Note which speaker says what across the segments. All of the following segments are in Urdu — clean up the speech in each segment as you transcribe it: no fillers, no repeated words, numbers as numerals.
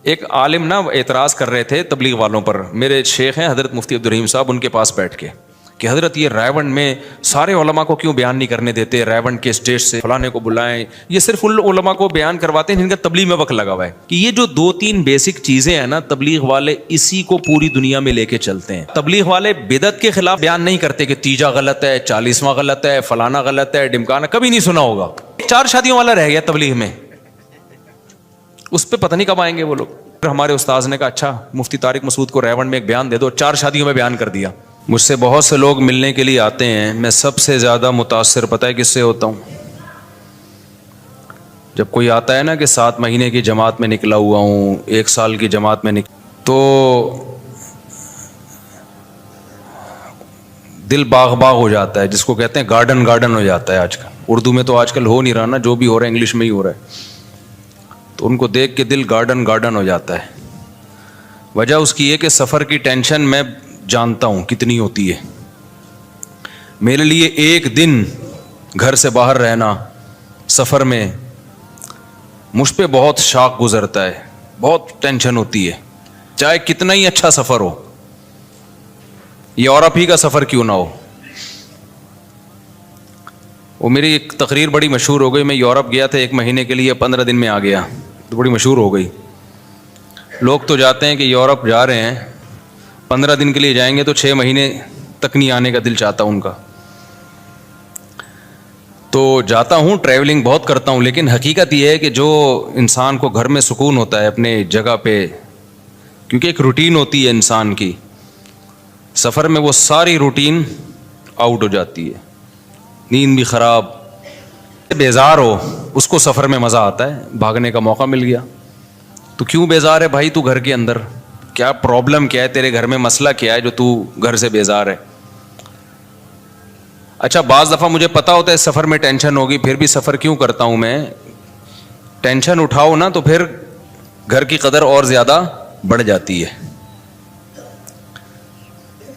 Speaker 1: ایک عالم نا اعتراض کر رہے تھے تبلیغ والوں پر. میرے شیخ ہیں حضرت مفتی عبدالرحیم صاحب, ان کے پاس بیٹھ کے کہ حضرت یہ ریونڈ میں سارے علماء کو کیوں بیان نہیں کرنے دیتے, ریونڈ کے اسٹیج سے فلانے کو بلائیں, یہ صرف ان علماء کو بیان کرواتے ہیں جن کا تبلیغ میں وقت لگا ہوا ہے. کہ یہ جو 2-3 بیسک چیزیں ہیں نا, تبلیغ والے اسی کو پوری دنیا میں لے کے چلتے ہیں. تبلیغ والے بدعت کے خلاف بیان نہیں کرتے کہ تیجا غلط ہے, 40واں غلط ہے, فلانا غلط ہے, ڈمکانا, کبھی نہیں سنا ہوگا. 4 شادیوں والا رہ گیا تبلیغ میں, اس پہ پتہ نہیں کب آئیں گے وہ لوگ. ہمارے استاذ نے کہا اچھا مفتی طارق مسعود کو ریونڈ میں ایک بیان دے دو, 4 شادیوں میں بیان کر دیا. مجھ سے بہت سے لوگ ملنے کے لیے آتے ہیں, میں سب سے زیادہ متاثر پتہ ہے کس سے ہوتا ہوں؟ جب کوئی آتا ہے نا کہ 7 مہینے کی جماعت میں نکلا ہوا ہوں, 1 سال کی جماعت میں تو دل باغ باغ ہو جاتا ہے, جس کو کہتے ہیں گارڈن گارڈن ہو جاتا ہے. آج کل اردو میں تو آج کل ہو نہیں رہا نا, جو بھی ہو رہا ہے انگلش میں ہی ہو رہا ہے. تو ان کو دیکھ کے دل گارڈن گارڈن ہو جاتا ہے. وجہ اس کی یہ کہ سفر کی ٹینشن میں جانتا ہوں کتنی ہوتی ہے. میرے لیے ایک دن گھر سے باہر رہنا سفر میں مجھ پہ بہت شاق گزرتا ہے, بہت ٹینشن ہوتی ہے, چاہے کتنا ہی اچھا سفر ہو, یورپ ہی کا سفر کیوں نہ ہو. وہ میری ایک تقریر بڑی مشہور ہو گئی, میں یورپ گیا تھا 1 مہینے کے لیے, 15 دن میں آ گیا, تو بڑی مشہور ہو گئی. لوگ تو جاتے ہیں کہ یورپ جا رہے ہیں 15 دن کے لیے جائیں گے تو 6 مہینے تک نہیں آنے کا دل چاہتا ان کا. تو جاتا ہوں, ٹریولنگ بہت کرتا ہوں, لیکن حقیقت یہ ہے کہ جو انسان کو گھر میں سکون ہوتا ہے اپنے جگہ پہ, کیونکہ ایک روٹین ہوتی ہے انسان کی, سفر میں وہ ساری روٹین آؤٹ ہو جاتی ہے, نیند بھی خراب, بیزار ہو, اس کو سفر میں مزہ آتا ہے. بھاگنے کا موقع مل گیا تو کیوں بیزار ہے بھائی تو گھر کے اندر؟ کیا پرابلم کیا ہے تیرے گھر میں, مسئلہ کیا ہے جو تو گھر سے بیزار ہے؟ اچھا بعض دفعہ مجھے پتا ہوتا ہے سفر میں ٹینشن ہوگی, پھر بھی سفر کیوں کرتا ہوں میں؟ ٹینشن اٹھاؤ نا تو پھر گھر کی قدر اور زیادہ بڑھ جاتی ہے.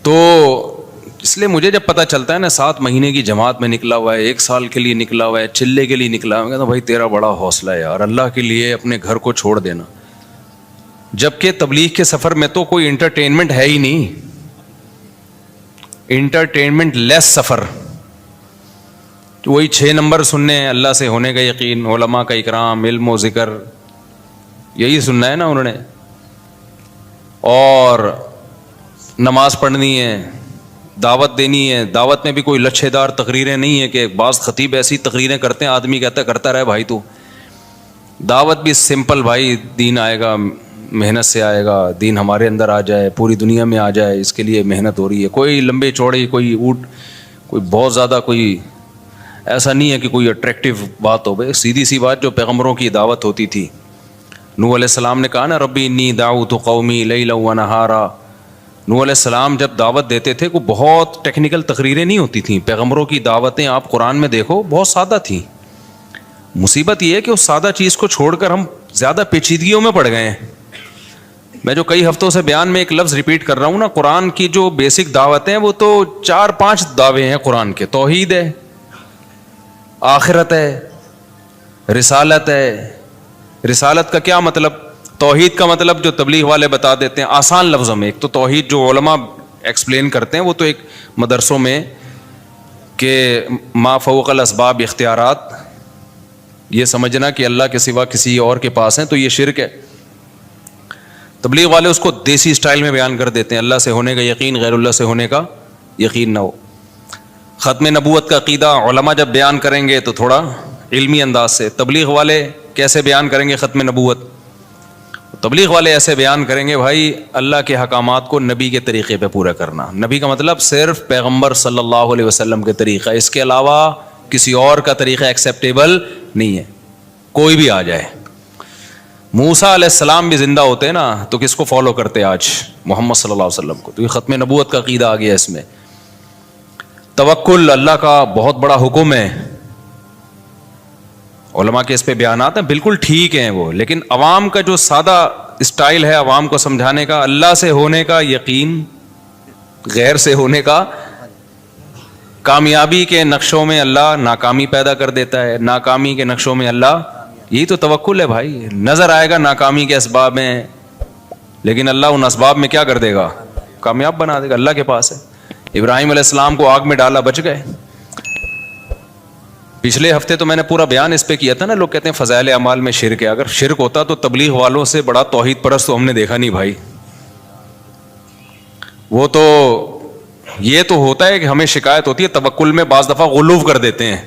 Speaker 1: تو اس لیے مجھے جب پتہ چلتا ہے نا 7 مہینے کی جماعت میں نکلا ہوا ہے, 1 سال کے لیے نکلا ہوا ہے, چلے کے لیے نکلا ہوا ہے, کہتا بھائی تیرا بڑا حوصلہ ہے یار, اللہ کے لیے اپنے گھر کو چھوڑ دینا. جبکہ تبلیغ کے سفر میں تو کوئی انٹرٹینمنٹ ہے ہی نہیں, انٹرٹینمنٹ لیس سفر. وہی 6 نمبر سننے ہیں, اللہ سے ہونے کا یقین, علماء کا اکرام, علم و ذکر, یہی سننا ہے نا انہوں نے. اور نماز پڑھنی ہے, دعوت دینی ہے. دعوت میں بھی کوئی لچھے دار تقریریں نہیں ہے کہ بعض خطیب ایسی تقریریں کرتے ہیں آدمی کہتا ہے کرتا رہے بھائی. تو دعوت بھی سمپل, بھائی دین آئے گا, محنت سے آئے گا, دین ہمارے اندر آ جائے, پوری دنیا میں آ جائے, اس کے لیے محنت ہو رہی ہے. کوئی لمبے چوڑے, کوئی کوئی بہت زیادہ, کوئی ایسا نہیں ہے کہ کوئی اٹریکٹیو بات ہو. بھائی سیدھی سی بات جو پیغمبروں کی دعوت ہوتی تھی. نوح علیہ السلام نے کہا نا ربی انی دعوت قومی لیلا و نہارا. نوح علیہ السلام جب دعوت دیتے تھے کوئی بہت ٹیکنیکل تقریریں نہیں ہوتی تھیں. پیغمبروں کی دعوتیں آپ قرآن میں دیکھو بہت سادہ تھیں. مصیبت یہ ہے کہ اس سادہ چیز کو چھوڑ کر ہم زیادہ پیچیدگیوں میں پڑ گئے ہیں. میں جو کئی ہفتوں سے بیان میں ایک لفظ ریپیٹ کر رہا ہوں نا, قرآن کی جو بیسک دعوتیں وہ تو 4-5 دعوے ہیں قرآن کے. توحید ہے, آخرت ہے, رسالت ہے. رسالت کا کیا مطلب؟ توحید کا مطلب جو تبلیغ والے بتا دیتے ہیں آسان لفظوں میں. ایک تو توحید جو علماء ایکسپلین کرتے ہیں وہ تو ایک مدرسوں میں کہ ما فوق الاسباب اختیارات, یہ سمجھنا کہ اللہ کے سوا کسی اور کے پاس ہیں تو یہ شرک ہے. تبلیغ والے اس کو دیسی سٹائل میں بیان کر دیتے ہیں, اللہ سے ہونے کا یقین, غیر اللہ سے ہونے کا یقین نہ ہو. ختم نبوت کا عقیدہ علماء جب بیان کریں گے تو تھوڑا علمی انداز سے. تبلیغ والے کیسے بیان کریں گے ختم نبوت؟ تبلیغ والے ایسے بیان کریں گے بھائی اللہ کے حکامات کو نبی کے طریقے پہ پورا کرنا. نبی کا مطلب صرف پیغمبر صلی اللہ علیہ وسلم کے طریقہ, اس کے علاوہ کسی اور کا طریقہ ایکسیپٹیبل نہیں ہے. کوئی بھی آ جائے. موسیٰ علیہ السلام بھی زندہ ہوتے نا تو کس کو فالو کرتے آج؟ محمد صلی اللہ علیہ وسلم کو. تو یہ ختم نبوت کا عقیدہ آ گیا اس میں. توکل اللہ کا بہت بڑا حکم ہے. علماء کے اس پہ بیانات ہیں بالکل ٹھیک ہیں وہ, لیکن عوام کا جو سادہ اسٹائل ہے عوام کو سمجھانے کا, اللہ سے ہونے کا یقین, غیر سے ہونے کا. کامیابی کے نقشوں میں اللہ ناکامی پیدا کر دیتا ہے, ناکامی کے نقشوں میں اللہ یہی تو توکل ہے بھائی. نظر آئے گا ناکامی کے اسباب میں, لیکن اللہ ان اسباب میں کیا کر دے گا, کامیاب بنا دے گا. اللہ کے پاس ہے. ابراہیم علیہ السلام کو آگ میں ڈالا, بچ گئے. پچھلے ہفتے تو میں نے پورا بیان اس پہ کیا تھا نا. لوگ کہتے ہیں فضائل اعمال میں شرک ہے. اگر شرک ہوتا تو تبلیغ والوں سے بڑا توحید پرست تو ہم نے دیکھا نہیں بھائی. وہ تو یہ تو ہوتا ہے کہ ہمیں شکایت ہوتی ہے توکل میں بعض دفعہ غلو کر دیتے ہیں,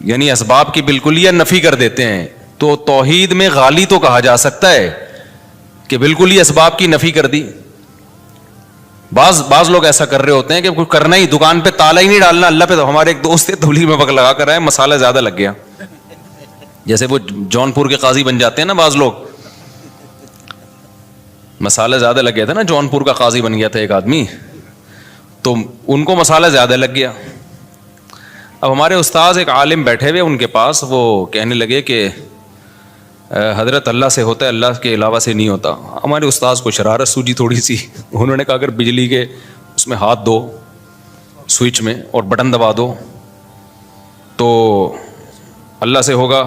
Speaker 1: یعنی اسباب کی بالکلیہ نفی کر دیتے ہیں. تو توحید میں غالی تو کہا جا سکتا ہے کہ بالکل ہی اسباب کی نفی کر دی. بعض لوگ ایسا کر رہے ہوتے ہیں کہ کچھ کرنا ہی, دکان پہ تالا ہی نہیں ڈالنا اللہ پہ. تو ہمارے ایک دوست تھے تبلیغ میں وقت لگا کر آئے, مسالہ زیادہ لگ گیا. جیسے وہ جونپور کے قاضی بن جاتے ہیں نا بعض لوگ, مسالہ زیادہ لگ گیا تھا نا. جونپور کا قاضی بن گیا تھا ایک آدمی, تو ان کو مسالہ زیادہ لگ گیا. اب ہمارے استاذ ایک عالم بیٹھے ہوئے ان کے پاس, وہ کہنے لگے کہ حضرت اللہ سے ہوتا ہے, اللہ کے علاوہ سے نہیں ہوتا. ہمارے استاذ کو شرارت سوجی تھوڑی سی. انہوں نے کہا اگر بجلی کے اس میں ہاتھ دو سوئچ میں اور بٹن دبا دو تو اللہ سے ہوگا,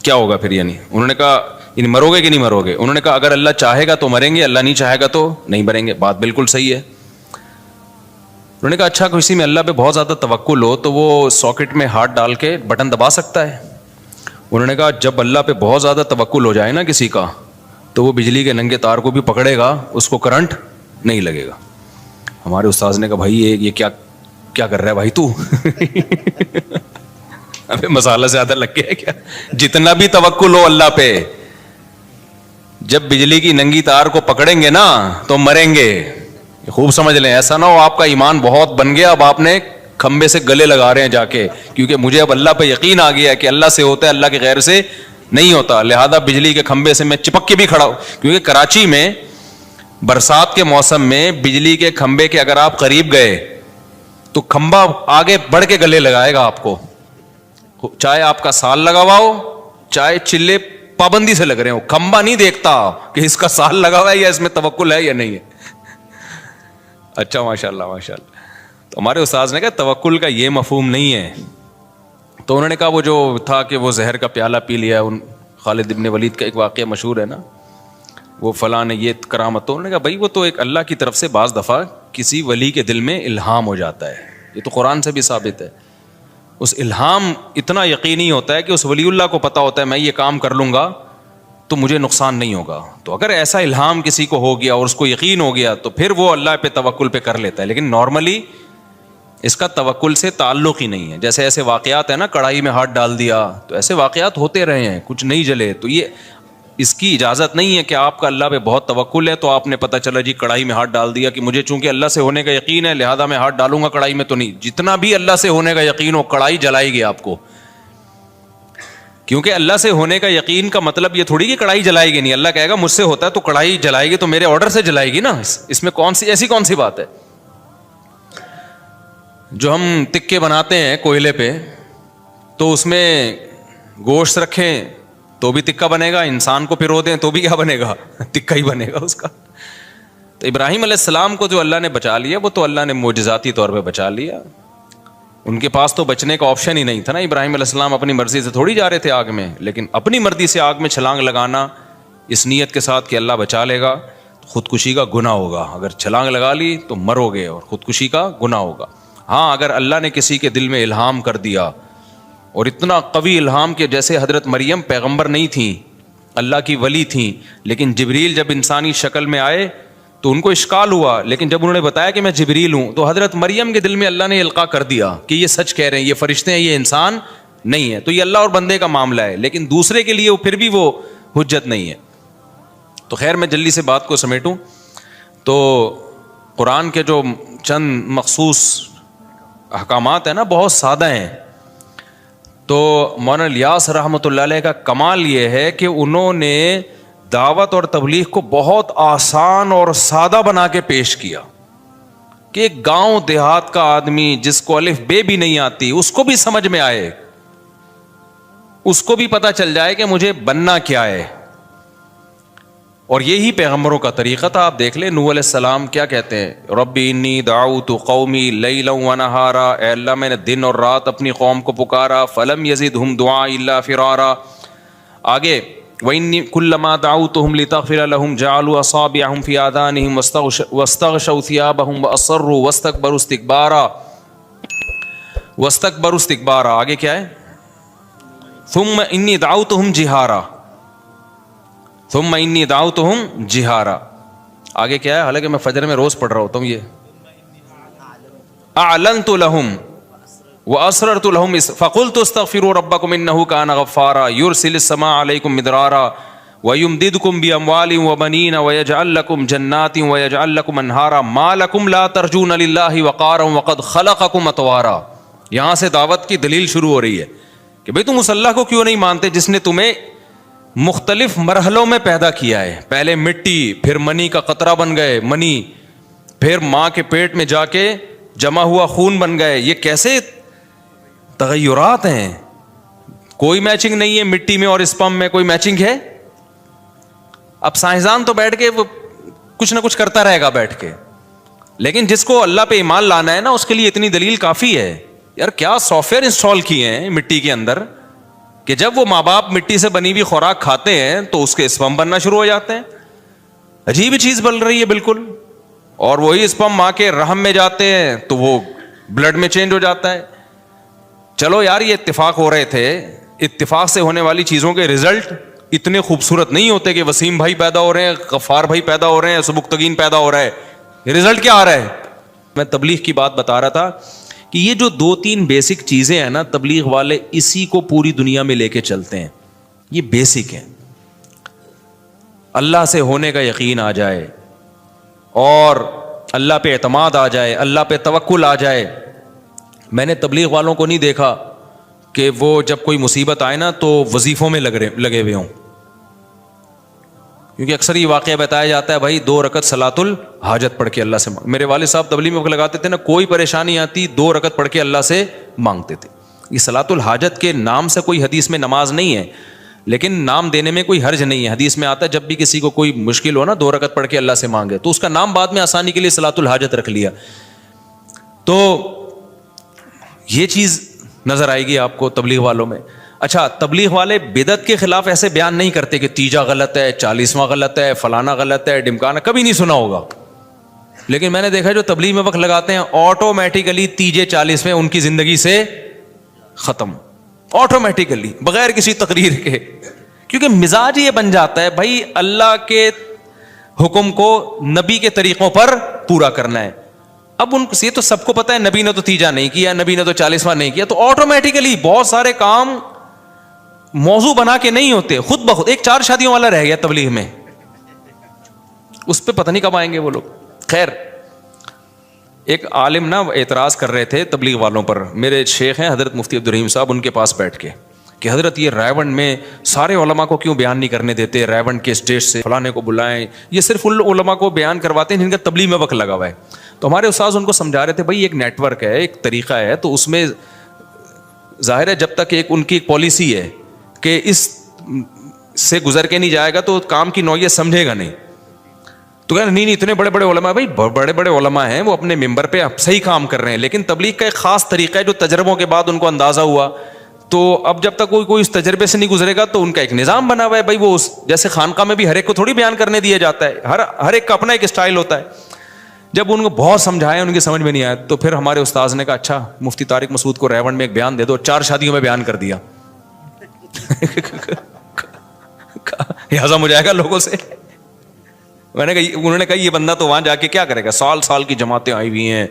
Speaker 1: کیا ہوگا پھر؟ یعنی انہوں نے کہا یعنی مرو گے کہ نہیں مرو گے؟ انہوں نے کہا اگر اللہ چاہے گا تو مریں گے, اللہ نہیں چاہے گا تو نہیں مریں گے. بات بالکل صحیح ہے. انہوں نے کہا اچھا کسی میں اللہ پہ بہت زیادہ توکل ہو تو وہ ساکٹ میں ہاتھ ڈال کے بٹن دبا سکتا ہے؟ انہوں نے کہا جب اللہ پہ بہت زیادہ توکل ہو جائے نا کسی کا تو وہ بجلی کے ننگے تار کو بھی پکڑے گا, اس کو کرنٹ نہیں لگے گا. ہمارے استاذ نے کہا بھائی یہ کیا کر رہا ہے بھائی تو ابھی مسالہ زیادہ لگ گیا ہے کیا؟ جتنا بھی توکل ہو اللہ پہ, جب بجلی کی ننگی تار کو پکڑیں گے نا تو مریں گے. خوب سمجھ لیں, ایسا نہ ہو آپ کا ایمان بہت بن گیا, اب آپ نے کھمبے سے گلے لگا رہے ہیں جا کے, کیونکہ مجھے اب اللہ پہ یقین آ گیا ہے کہ اللہ سے ہوتا ہے, اللہ کے غیر سے نہیں ہوتا, لہذا بجلی کے کھمبے سے میں چپک کے بھی کھڑا ہوں. کیونکہ کراچی میں برسات کے موسم میں بجلی کے کھمبے کے اگر آپ قریب گئے تو کھمبا آگے بڑھ کے گلے لگائے گا آپ کو, چاہے آپ کا سال لگا ہوا ہو چاہے چلے پابندی سے لگ رہے ہو. کھمبا نہیں دیکھتا کہ اس کا سال لگا ہوا ہے یا اس میں توکل ہے یا نہیں ہے. اچھا ماشاء اللہ ماشاء اللہ. تو ہمارے استاذ نے کہا توکل کا یہ مفہوم نہیں ہے. تو انہوں نے کہا وہ جو تھا کہ وہ زہر کا پیالہ پی لیا, ان خالد ابن ولید کا ایک واقعہ مشہور ہے نا, وہ فلاں نے یہ کرامت. تو انہوں نے کہا بھائی وہ تو ایک اللہ کی طرف سے بعض دفعہ کسی ولی کے دل میں الہام ہو جاتا ہے, یہ تو قرآن سے بھی ثابت ہے. اس الہام اتنا یقینی ہوتا ہے کہ اس ولی اللہ کو پتہ ہوتا ہے میں یہ کام کر لوں گا تو مجھے نقصان نہیں ہوگا. تو اگر ایسا الہام کسی کو ہو گیا اور اس کو یقین ہو گیا تو پھر وہ اللہ پہ توکل پہ کر لیتا ہے. لیکن نارملی اس کا توکل سے تعلق ہی نہیں ہے. جیسے ایسے واقعات ہیں نا, کڑھائی میں ہاتھ ڈال دیا, تو ایسے واقعات ہوتے رہے ہیں, کچھ نہیں جلے. تو یہ اس کی اجازت نہیں ہے کہ آپ کا اللہ پہ بہت توکل ہے تو آپ نے پتہ چلا جی کڑھائی میں ہاتھ ڈال دیا کہ مجھے چونکہ اللہ سے ہونے کا یقین ہے لہذا میں ہاتھ ڈالوں گا کڑھائی میں. تو نہیں, جتنا بھی اللہ سے ہونے کا یقین ہو کڑھائی جلائے گی آپ کو. کیونکہ اللہ سے ہونے کا یقین کا مطلب یہ تھوڑی کہ کڑھائی جلائے گی نہیں. اللہ کہے گا مجھ سے ہوتا ہے تو کڑھائی جلائے گی تو میرے آرڈر سے جلائے گی نا. اس میں ایسی کون سی بات ہے؟ جو ہم تکے بناتے ہیں کوئلے پہ تو اس میں گوشت رکھیں تو بھی تکا بنے گا, انسان کو پرو دیں تو بھی کیا بنے گا, تکا ہی بنے گا اس کا. تو ابراہیم علیہ السلام کو جو اللہ نے بچا لیا وہ تو اللہ نے معجزاتی طور پہ بچا لیا. ان کے پاس تو بچنے کا آپشن ہی نہیں تھا نا. ابراہیم علیہ السلام اپنی مرضی سے تھوڑی جا رہے تھے آگ میں, لیکن اپنی مرضی سے آگ میں چھلانگ لگانا اس نیت کے ساتھ کہ اللہ بچا لے گا, خودکشی کا گناہ ہوگا. اگر چھلانگ لگا لی تو مرو گے اور خودکشی کا گناہ ہوگا. ہاں اگر اللہ نے کسی کے دل میں الہام کر دیا اور اتنا قوی الہام کہ جیسے حضرت مریم پیغمبر نہیں تھیں, اللہ کی ولی تھیں, لیکن جبریل جب انسانی شکل میں آئے تو ان کو اشکال ہوا, لیکن جب انہوں نے بتایا کہ میں جبریل ہوں تو حضرت مریم کے دل میں اللہ نے القاء کر دیا کہ یہ سچ کہہ رہے ہیں, یہ فرشتے ہیں, یہ انسان نہیں ہے. تو یہ اللہ اور بندے کا معاملہ ہے, لیکن دوسرے کے لیے پھر بھی وہ حجت نہیں ہے. تو خیر میں جلدی سے بات کو سمیٹوں تو قرآن کے جو چند مخصوص احکامات ہیں نا بہت سادہ ہیں. تو مولانا الیاس رحمۃ اللہ علیہ کا کمال یہ ہے کہ انہوں نے دعوت اور تبلیغ کو بہت آسان اور سادہ بنا کے پیش کیا کہ ایک گاؤں دیہات کا آدمی جس کو الف بے بھی نہیں آتی اس کو بھی سمجھ میں آئے, اس کو بھی پتہ چل جائے کہ مجھے بننا کیا ہے. اور یہی پیغمبروں کا طریقہ تھا. آپ دیکھ لیں نوح علیہ السلام کیا کہتے ہیں, ربی انی دعوت قومی لیلا ونہارا, اے اللہ میں نے دن اور رات اپنی قوم کو پکارا, فلم یزدہم دعائی الا فرارا. آگے وَإِنِّي كُلَّمَا دَعَوْتُهُمْ لِتَغْفِرَ لَهُمْ جَعَلُوا أَصَابِعَهُمْ فِي آذَانِهِمْ وَاسْتَغْشَوْا ثِيَابَهُمْ وَأَصَرُّوا وَاسْتَكْبَرُوا اسْتِكْبَارًا. آگے کیا ہے, ثُمَّ إِنِّي دَعَوْتُهُمْ جِهَارًا. آگے کیا ہے, حالانکہ میں فجر میں روز پڑھ رہا ہوتا ہوں, یہ أَعْلَنْتُ لَهُمْ وَأَسْرَرْتُ لَهُمْ فَقُلْتُ اسْتَغْفِرُوا رَبَّكُمْ إِنَّهُ كَانَ غَفَّارًا يُرْسِلِ السَّمَاءَ عَلَيْكُمْ مِدْرَارًا وَيُمْدِدْكُمْ بِأَمْوَالٍ وَبَنِينَ وَيَجْعَلْ لَكُمْ جَنَّاتٍ وَيَجْعَلْ لَكُمْ أَنْهَارًا مَا لَكُمْ لَا تَرْجُونَ لِلَّهِ وَقَارًا وَقَدْ خَلَقَكُمْ أَطْوَارًا. یہاں سے دعوت کی دلیل شروع ہو رہی ہے کہ بھئی تم اس اللہ کو کیوں نہیں مانتے جس نے تمہیں مختلف مرحلوں میں پیدا کیا ہے. پہلے مٹی, پھر منی کا قطرہ بن گئے منی, پھر ماں کے پیٹ میں جا کے جمع ہوا خون بن گئے. یہ کیسے تغیرات ہیں, کوئی میچنگ نہیں ہے مٹی میں اور اسپم میں, کوئی میچنگ ہے؟ اب سائنسدان تو بیٹھ کے وہ کچھ نہ کچھ کرتا رہے گا بیٹھ کے, لیکن جس کو اللہ پہ ایمان لانا ہے نا, اس کے لیے اتنی دلیل کافی ہے. یار کیا سافٹ ویئر انسٹال کیے ہیں مٹی کے اندر کہ جب وہ ماں باپ مٹی سے بنی ہوئی خوراک کھاتے ہیں تو اس کے اسپم بننا شروع ہو جاتے ہیں. عجیب چیز بن رہی ہے بالکل. اور وہی اسپم ماں کے رحم میں جاتے ہیں تو وہ بلڈ میں چینج ہو جاتا ہے. چلو یار یہ اتفاق ہو رہے تھے, اتفاق سے ہونے والی چیزوں کے رزلٹ اتنے خوبصورت نہیں ہوتے کہ وسیم بھائی پیدا ہو رہے ہیں, غفار بھائی پیدا ہو رہے ہیں, سبکتگین پیدا ہو رہا ہے. رزلٹ کیا آ رہا ہے؟ میں تبلیغ کی بات بتا رہا تھا کہ یہ جو 2-3 بیسک چیزیں ہیں نا, تبلیغ والے اسی کو پوری دنیا میں لے کے چلتے ہیں. یہ بیسک ہیں. اللہ سے ہونے کا یقین آ جائے اور اللہ پہ اعتماد آ جائے, اللہ پہ توکل آ جائے. میں نے تبلیغ والوں کو نہیں دیکھا کہ وہ جب کوئی مصیبت آئے نا تو وظیفوں میں لگے ہوئے ہوں, کیونکہ اکثر یہ واقعہ بتایا جاتا ہے بھائی 2 رکعت صلاۃ الحاجت پڑھ کے اللہ سے میرے والد صاحب تبلیغ میں لگاتے تھے نا, کوئی پریشانی آتی 2 رکعت پڑھ کے اللہ سے مانگتے تھے. یہ صلاۃ الحاجت کے نام سے کوئی حدیث میں نماز نہیں ہے, لیکن نام دینے میں کوئی حرج نہیں ہے. حدیث میں آتا ہے جب بھی کسی کو کوئی مشکل ہو نا 2 رکعت پڑھ کے اللہ سے مانگے, تو اس کا نام بعد میں آسانی کے لیے صلاۃ الحاجت رکھ لیا. تو یہ چیز نظر آئے گی آپ کو تبلیغ والوں میں. اچھا, تبلیغ والے بدعت کے خلاف ایسے بیان نہیں کرتے کہ تیجا غلط ہے, 40واں غلط ہے, فلانا غلط ہے, ڈمکانا, کبھی نہیں سنا ہوگا. لیکن میں نے دیکھا جو تبلیغ میں وقت لگاتے ہیں آٹومیٹیکلی تیجے 40ویں ان کی زندگی سے ختم, آٹومیٹیکلی بغیر کسی تقریر کے, کیونکہ مزاج یہ بن جاتا ہے بھائی اللہ کے حکم کو نبی کے طریقوں پر پورا کرنا ہے. اب ان سے تو سب کو پتا ہے نبی نے تو تیجا نہیں کیا, نبی نے تو 40واں نہیں کیا, تو آٹومیٹیکلی بہت سارے کام موضوع بنا کے نہیں ہوتے, خود بخود. ایک 4 شادیوں والا رہ گیا تبلیغ میں, اس پہ پتہ نہیں کب آئیں گے وہ لوگ. خیر, ایک عالم نا اعتراض کر رہے تھے تبلیغ والوں پر. میرے شیخ ہیں حضرت مفتی عبدالرحیم صاحب, ان کے پاس بیٹھ کے کہ حضرت یہ رائے میں سارے علماء کو کیوں بیان نہیں کرنے دیتے, رائے کے اسٹیج سے فلانے کو بلائیں, یہ صرف ان علماء کو بیان کرواتے ہیں جن کا تبلیغ میں وقت لگا ہوا ہے. تو ہمارے استاذ ان کو سمجھا رہے تھے بھائی ایک نیٹ ورک ہے, ایک طریقہ ہے, تو اس میں ظاہر ہے جب تک ان کی ایک پالیسی ہے کہ اس سے گزر کے نہیں جائے گا تو کام کی نوعیت سمجھے گا نہیں. تو کہنا نہیں اتنے بڑے بڑے علماء, بھائی بڑے بڑے علماء ہیں, وہ اپنے ممبر پہ صحیح کام کر رہے ہیں, لیکن تبلیغ کا ایک خاص طریقہ ہے جو تجربوں کے بعد ان کو اندازہ ہوا. تو اب جب تک کوئی اس تجربے سے نہیں گزرے گا تو ان کا ایک نظام بنا ہوا ہے بھائی, وہ جیسے خانقاہ میں بھی ہر ایک کو تھوڑی بیان کرنے دیا جاتا ہے, ہر ایک کا اپنا ایک اسٹائل ہوتا ہے. جب ان کو بہت سمجھایا ان کی سمجھ میں نہیں آیا, تو پھر ہمارے استاذ نے کہا اچھا مفتی طارق مسعود کو ریونڈ میں ایک بیان دے دو, 4 شادیوں میں بیان کر دیا. یہ ہضم ہو جائے گا لوگوں سے. میں نے کہا, انہوں نے کہا یہ بندہ تو وہاں جا کے کیا کرے گا, سال کی جماعتیں آئی ہوئی ہیں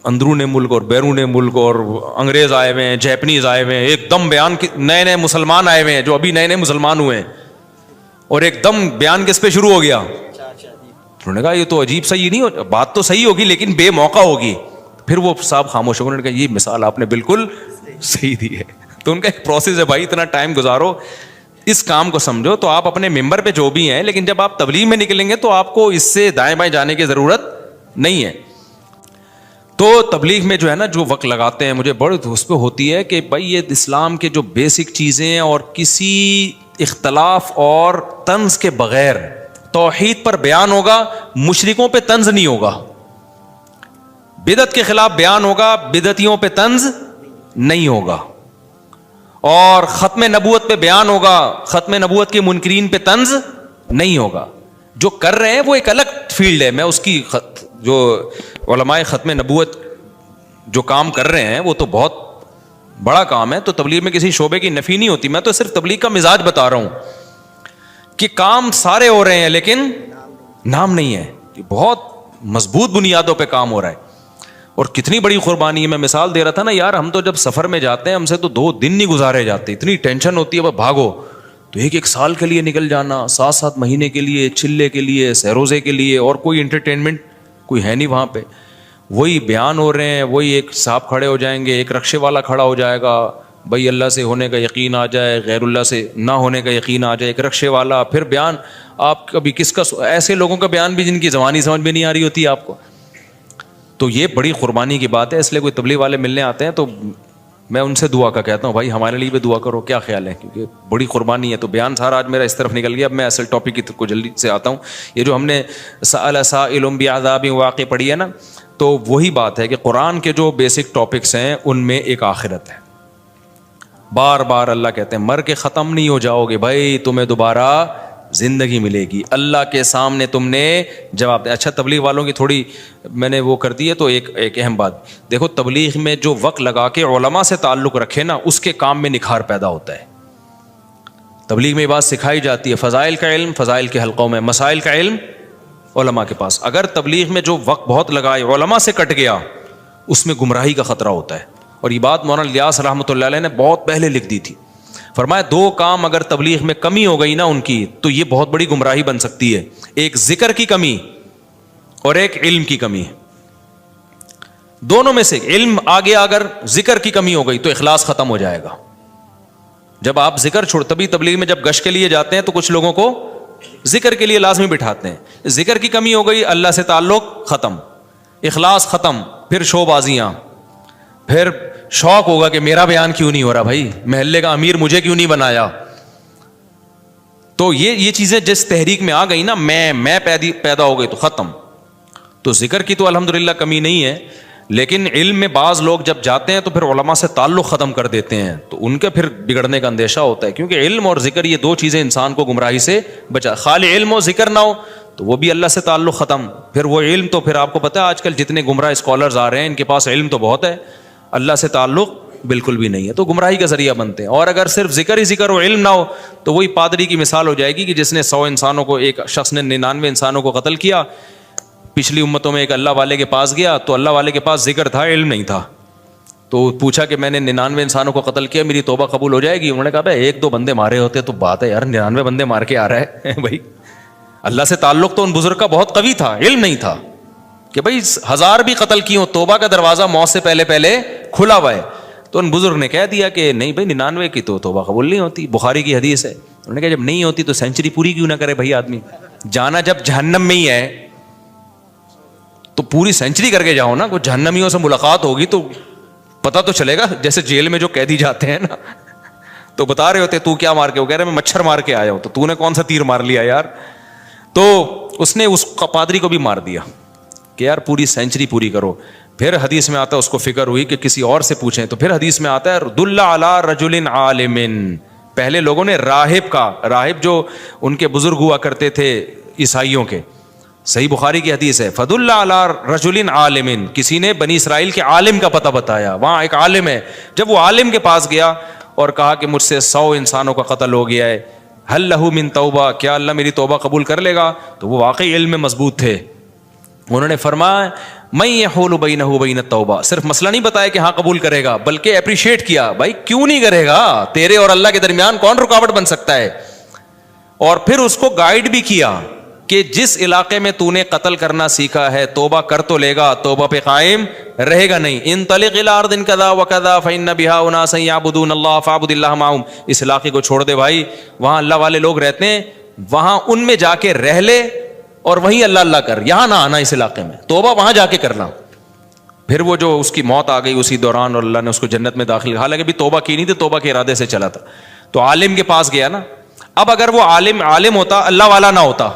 Speaker 1: اندرون ملک اور بیرون ملک, اور انگریز آئے ہوئے ہیں, جیپنیز آئے ہوئے ہیں, ایک دم بیان نئے مسلمان آئے ہوئے ہیں جو ابھی نئے مسلمان ہوئے ہیں, اور ایک دم بیان کس پہ شروع ہو گیا. انہوں نے کہا یہ تو عجیب صحیح نہیں ہو, بات تو صحیح ہوگی لیکن بے موقع ہوگی. پھر وہ صاحب خاموش ہو گئے. انہوں نے کہا یہ مثال آپ نے بالکل صحیح دی ہے. تو ان کا ایک پروسیس ہے بھائی, اتنا ٹائم گزارو, اس کام کو سمجھو. تو آپ اپنے ممبر پہ جو بھی ہیں, لیکن جب آپ تبلیغ میں نکلیں گے تو آپ کو اس سے دائیں بائیں جانے کی ضرورت نہیں ہے. تو تبلیغ میں جو ہے نا جو وقت لگاتے ہیں, مجھے بڑی اس پہ ہوتی ہے کہ بھائی یہ اسلام کے جو بیسک چیزیں اور کسی اختلاف اور طنز کے بغیر توحید پر بیان ہوگا، مشرکوں پہ طنز نہیں ہوگا. بدعت کے خلاف بیان ہوگا، بدعتیوں پہ طنز نہیں ہوگا. اور ختم نبوت پہ بیان ہوگا، ختم نبوت کے منکرین پہ طنز نہیں ہوگا. جو کر رہے ہیں وہ ایک الگ فیلڈ ہے. میں اس کی جو علماء ختم نبوت جو کام کر رہے ہیں وہ تو بہت بڑا کام ہے. تو تبلیغ میں کسی شعبے کی نفی نہیں ہوتی. میں تو صرف تبلیغ کا مزاج بتا رہا ہوں کہ کام سارے ہو رہے ہیں لیکن نام نہیں ہے. کہ بہت مضبوط بنیادوں پہ کام ہو رہا ہے اور کتنی بڑی قربانی ہے. میں مثال دے رہا تھا نا یار, ہم تو جب سفر میں جاتے ہیں ہم سے تو 2 دن نہیں گزارے جاتے, اتنی ٹینشن ہوتی ہے. بھاگو تو 1 سال کے لیے نکل جانا, 7 مہینے کے لیے, چلے کے لیے, سہروزے کے لیے, اور کوئی انٹرٹینمنٹ کوئی ہے نہیں وہاں پہ. وہی بیان ہو رہے ہیں, وہی ایک صاحب کھڑے ہو جائیں گے, ایک رکشے والا کھڑا ہو جائے گا, بھائی اللہ سے ہونے کا یقین آ جائے, غیر اللہ سے نہ ہونے کا یقین آ جائے, ایک رکشے والا. پھر بیان آپ کبھی کس کا, ایسے لوگوں کا بیان بھی جن کی زبانی سمجھ میں نہیں آ رہی ہوتی آپ کو. تو یہ بڑی قربانی کی بات ہے. اس لیے کوئی تبلیغ والے ملنے آتے ہیں تو میں ان سے دعا کا کہتا ہوں, بھائی ہمارے لیے بھی دعا کرو. کیا خیال ہے, کیونکہ بڑی قربانی ہے. تو بیان سارا آج میرا اس طرف نکل گیا. اب میں اصل ٹاپک کی کو جلدی سے آتا ہوں. یہ جو ہم نے سأل سائل بعذاب واقع پڑھی ہے نا, تو وہی بات ہے کہ قرآن کے جو بیسک ٹاپکس ہیں ان میں ایک آخرت ہے. بار بار اللہ کہتے ہیں مر کے ختم نہیں ہو جاؤ گے بھائی, تمہیں دوبارہ زندگی ملے گی. اللہ کے سامنے تم نے جواب دیا. اچھا تبلیغ والوں کی تھوڑی میں نے وہ کر دی ہے, تو ایک اہم بات دیکھو, تبلیغ میں جو وقت لگا کے علماء سے تعلق رکھے نا, اس کے کام میں نکھار پیدا ہوتا ہے. تبلیغ میں یہ بات سکھائی جاتی ہے, فضائل کا علم فضائل کے حلقوں میں, مسائل کا علم علماء کے پاس. اگر تبلیغ میں جو وقت بہت لگائے علماء سے کٹ گیا, اس میں گمراہی کا خطرہ ہوتا ہے. اور یہ بات مولانا الیاس رحمۃ اللہ علیہ نے بہت پہلے لکھ دی تھی. فرمایا 2 کام اگر تبلیغ میں کمی ہو گئی نا ان کی, تو یہ بہت بڑی گمراہی بن سکتی ہے. ایک ذکر کی کمی اور ایک علم کی کمی. دونوں میں سے علم آ گیا, اگر ذکر کی کمی ہو گئی تو اخلاص ختم ہو جائے گا. جب آپ ذکر چھوڑ, تبھی تبلیغ میں جب گشت کے لیے جاتے ہیں تو کچھ لوگوں کو ذکر کے لیے لازمی بٹھاتے ہیں. ذکر کی کمی ہو گئی, اللہ سے تعلق ختم, اخلاص ختم, پھر شو بازیاں, پھر شوق ہوگا کہ میرا بیان کیوں نہیں ہو رہا بھائی, محلے کا امیر مجھے کیوں نہیں بنایا. تو یہ چیزیں جس تحریک میں آ گئی نا, میں پیدا ہو گئی تو ختم. تو ذکر کی تو الحمدللہ کمی نہیں ہے, لیکن علم میں بعض لوگ جب جاتے ہیں تو پھر علماء سے تعلق ختم کر دیتے ہیں, تو ان کے پھر بگڑنے کا اندیشہ ہوتا ہے. کیونکہ علم اور ذکر یہ 2 چیزیں انسان کو گمراہی سے بچا. خالی علم و ذکر نہ ہو تو وہ بھی اللہ سے تعلق ختم. پھر وہ علم تو پھر آپ کو پتہ ہے آج کل جتنے گمراہ اسکالرز آ رہے ہیں ان کے پاس علم تو بہت ہے, اللہ سے تعلق بالکل بھی نہیں ہے, تو گمراہی کا ذریعہ بنتے ہیں. اور اگر صرف ذکر ہی ذکر ہو, علم نہ ہو, تو وہی پادری کی مثال ہو جائے گی کہ جس نے 100 انسانوں کو, ایک شخص نے 99 انسانوں کو قتل کیا. پچھلی امتوں میں ایک اللہ والے کے پاس گیا تو اللہ والے کے پاس ذکر تھا, علم نہیں تھا. تو پوچھا کہ میں نے 99 انسانوں کو قتل کیا, میری توبہ قبول ہو جائے گی؟ انہوں نے کہا بھائی 1-2 بندے مارے ہوتے تو بات ہے یار, 99 بندے مار کے آ رہا ہے بھائی. اللہ سے تعلق تو ان بزرگ کا بہت قوی تھا, علم نہیں تھا کہ بھائی 1000 بھی قتل کی ہوں, توبہ کا دروازہ موت سے پہلے کھلا ہوا ہے. تو ان بزرگ نے کہہ دیا کہ نہیں بھائی 99 کی تو توبہ قبول نہیں ہوتی, بخاری کی حدیث ہے. انہوں نے کہا جب نہیں ہوتی تو سینچری پوری کیوں نہ کرے بھائی آدمی, جانا جب جہنم میں ہی ہے تو پوری سینچری کر کے جاؤ نا. کوئی جہنمیوں سے ملاقات ہوگی تو پتہ تو چلے گا, جیسے جیل میں جو قیدی جاتے ہیں نا تو بتا رہے ہوتے تو کیا مار کے, وہ کہہ رہے میں مچھر مار کے آیا ہوں. تو نے کون سا تیر مار لیا یار. تو اس نے اس پادری کو بھی مار دیا کہ یار پوری سینچری پوری کرو. پھر حدیث میں آتا ہے اس کو فکر ہوئی کہ کسی اور سے پوچھیں, تو پھر حدیث میں آتا ہے دل علی رجل عالم. پہلے لوگوں نے راہب جو ان کے بزرگ ہوا کرتے تھے عیسائیوں کے, صحیح بخاری کی حدیث ہے, فدل علی رجل عالم, کسی نے بنی اسرائیل کے عالم کا پتہ بتایا, وہاں ایک عالم ہے. جب وہ عالم کے پاس گیا اور کہا کہ مجھ سے 100 انسانوں کا قتل ہو گیا ہے, ہل لہ من توبہ, کیا اللہ میری توبہ قبول کر لے گا؟ تو وہ واقعی علم میں مضبوط تھے. انہوں نے فرمایا میں یحول بینہ وبین التوبہ, صرف مسئلہ نہیں بتایا کہ ہاں قبول کرے گا, بلکہ اپریشیٹ کیا, بھائی کیوں نہیں کرے گا, تیرے اور اللہ کے درمیان کون رکاوٹ بن سکتا ہے. اور پھر اس کو گائیڈ بھی کیا کہ جس علاقے میں تو نے قتل کرنا سیکھا ہے توبہ کر تو لے گا, توبہ پہ قائم رہے گا نہیں. انطلق الی ارض کذا وکذا فإن بها اناسا یعبدون اللہ فاعبد اللہ معهم, اس علاقے کو چھوڑ دے بھائی, وہاں اللہ والے لوگ رہتے ہیں, وہاں ان میں جا کے رہ لے اور وہیں اللہ اللہ کر, یہاں نہ آنا اس علاقے میں, توبہ وہاں جا کے کرنا. پھر وہ جو اس کی موت آ گئی اسی دوران اور اللہ نے اس کو جنت میں داخل, حالانکہ بھی توبہ کی نہیں تھی, توبہ کے ارادے سے چلا تھا. تو عالم کے پاس گیا نا. اب اگر وہ عالم ہوتا, اللہ والا نہ ہوتا,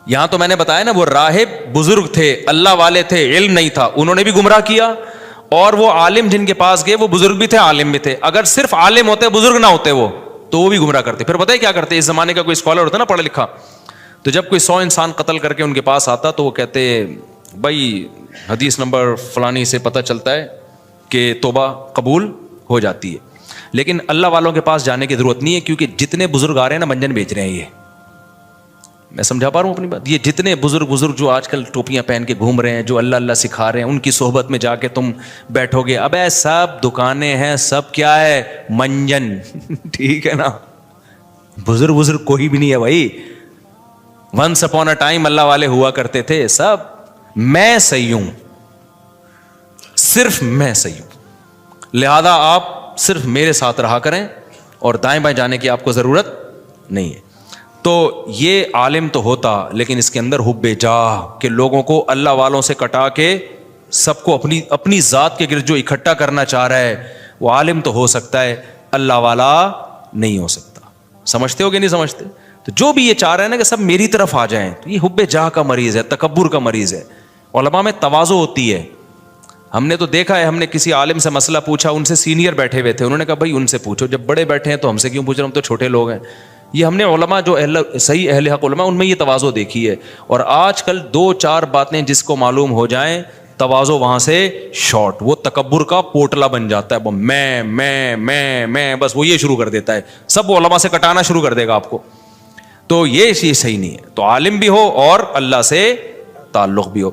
Speaker 1: یہاں تو میں نے بتایا نا وہ راہب بزرگ تھے, اللہ والے تھے, علم نہیں تھا, انہوں نے بھی گمراہ کیا, اور وہ عالم جن کے پاس گئے وہ بزرگ بھی تھے عالم بھی تھے. اگر صرف عالم ہوتے بزرگ نہ ہوتے وہ, تو وہ بھی گمراہ کرتے. پھر پتہ ہے کیا کرتے, اس زمانے کا کوئی اسکالر ہوتا نا پڑھا لکھا, تو جب کوئی 100 انسان قتل کر کے ان کے پاس آتا تو وہ کہتے بھائی حدیث نمبر فلانی سے پتہ چلتا ہے کہ توبہ قبول ہو جاتی ہے. لیکن اللہ والوں کے پاس جانے کی ضرورت نہیں ہے, کیونکہ جتنے بزرگ آ رہے ہیں نا منجن بیچ رہے ہیں. یہ میں سمجھا پا رہا ہوں اپنی بات. یہ جتنے بزرگ جو آج کل ٹوپیاں پہن کے گھوم رہے ہیں, جو اللہ اللہ سکھا رہے ہیں, ان کی صحبت میں جا کے تم بیٹھو گے, ابے سب دکانیں ہیں, سب کیا ہے, منجن. ٹھیک ہے نا, بزرگ کوئی بھی نہیں ہے بھائی. ونس اپون اے ٹائم اللہ والے ہوا کرتے تھے سب. میں صحیح ہوں, صرف میں صحیح ہوں, لہذا آپ صرف میرے ساتھ رہا کریں اور دائیں بائیں جانے کی آپ کو ضرورت نہیں ہے. تو یہ عالم تو ہوتا, لیکن اس کے اندر حب جاہ کہ لوگوں کو اللہ والوں سے کٹا کے سب کو اپنی ذات کے گرد جو اکٹھا کرنا چاہ رہا ہے, وہ عالم تو ہو سکتا ہے, اللہ والا نہیں ہو سکتا. سمجھتے ہو کہ نہیں سمجھتے؟ تو جو بھی یہ چاہ رہے ہیں نا کہ سب میری طرف آ جائیں, تو یہ حب جاہ کا مریض ہے, تکبر کا مریض ہے. علماء میں تواضع ہوتی ہے. ہم نے تو دیکھا ہے, ہم نے کسی عالم سے مسئلہ پوچھا, ان سے سینئر بیٹھے ہوئے تھے, انہوں نے کہا بھائی ان سے پوچھو, جب بڑے بیٹھے ہیں تو ہم سے کیوں پوچھ رہے, ہم تو چھوٹے لوگ ہیں. یہ ہم نے علماء جو صحیح اہل حق علماء ان میں یہ تواضع دیکھی ہے. اور آج کل 2-4 باتیں جس کو معلوم ہو جائیں, تواضع وہاں سے شارٹ, وہ تکبر کا پوٹلا بن جاتا ہے. وہ میں بس وہ یہ شروع کر دیتا ہے, سب وہ علماء سے کٹانا شروع کر دے گا آپ کو. تو یہ چیز صحیح نہیں ہے. تو عالم بھی ہو اور اللہ سے تعلق بھی ہو.